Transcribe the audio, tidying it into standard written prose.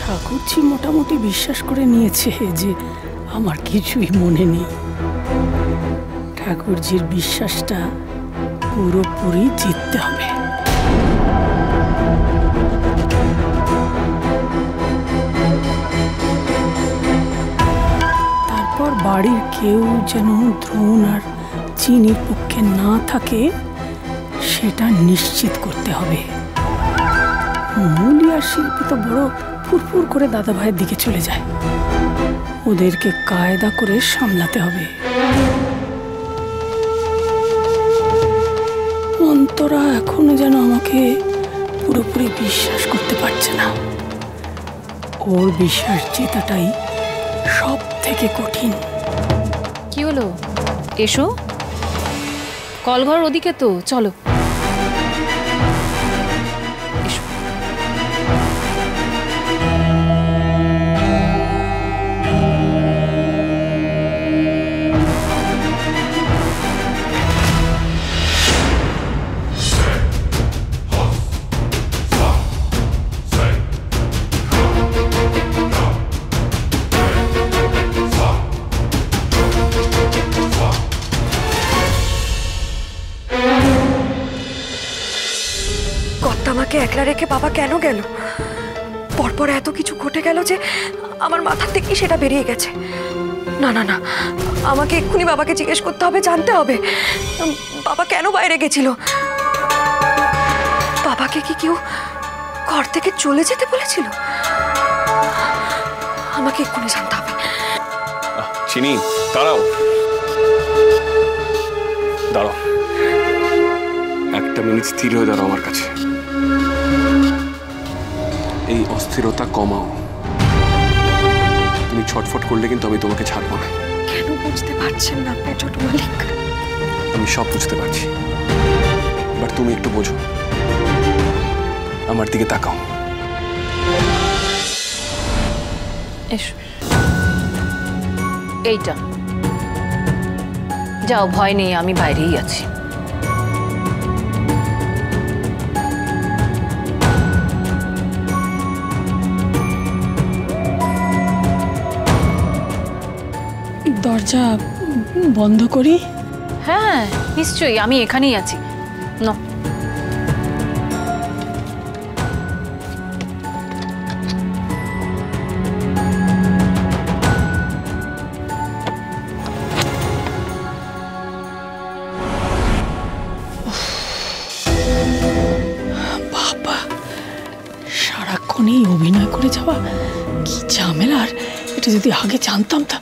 ঠাকুরজি মোটামুটি বিশ্বাস করে নিয়েছে যে আমার কিছুই মনে নেই। ঠাকুরজির বিশ্বাসটা পুরোপুরি জিততে হবে। তারপর বাড়ির কেউ যেন দ্রোণ আর চিনির পক্ষে না থাকে সেটা নিশ্চিত করতে হবে। মূলি আর শিল্পী তো বড় ফুরফুর করে দাদা ভাইয়ের দিকে চলে যায়, ওদেরকে কায়দা করে সামলাতে হবে। অন্তরা এখনো যেন আমাকে পুরোপুরি বিশ্বাস করতে পারছে না। ওর বিশ্বাস জেতাটাই সব থেকে কঠিন। কি হলো? এসো, কলঘর ওদিকে তো, চলো। আমাকে একলা রেখে বাবা কেন গেল? পরপর এত কিছু ঘটে গেল যে আমার মাথা থেকেই সেটা বেরিয়ে গেছে। না না না, আমাকে এক্ষুনি বাবাকে জিজ্ঞেস করতে হবে, জানতে হবে বাবা কেন বাইরে গেছিল। বাবাকে কি কেউ ঘর থেকে চলে যেতে বলেছিল? আমাকে এক্ষুনি জানতে হবে। চিনি, দাঁড়াও দাঁড়াও, একটা মিনিট স্থির হয়ে দাঁড়াও আমার কাছে। এই অস্থিরতা কমাও। তুমি ছটফট করলে কিন্তু আমি তোমাকে ছাড়বো না। কেন বুঝতে পারছেন না আপনি ছোট মালিক? আমি সব বুঝতে পারছি, বাট তুমি একটু বোঝো। আমার দিকে তাকাও। এসো, এইটা যাও, ভয় নেই, আমি বাইরেই আছি। দরজা বন্ধ করি? হ্যাঁ নিশ্চয়ই, আমি এখানেই আছি। না বাবা, সারাক্ষণ এই অভিনয় করে যাওয়া কি ঝামেলার। এটা যদি আগে জানতাম তা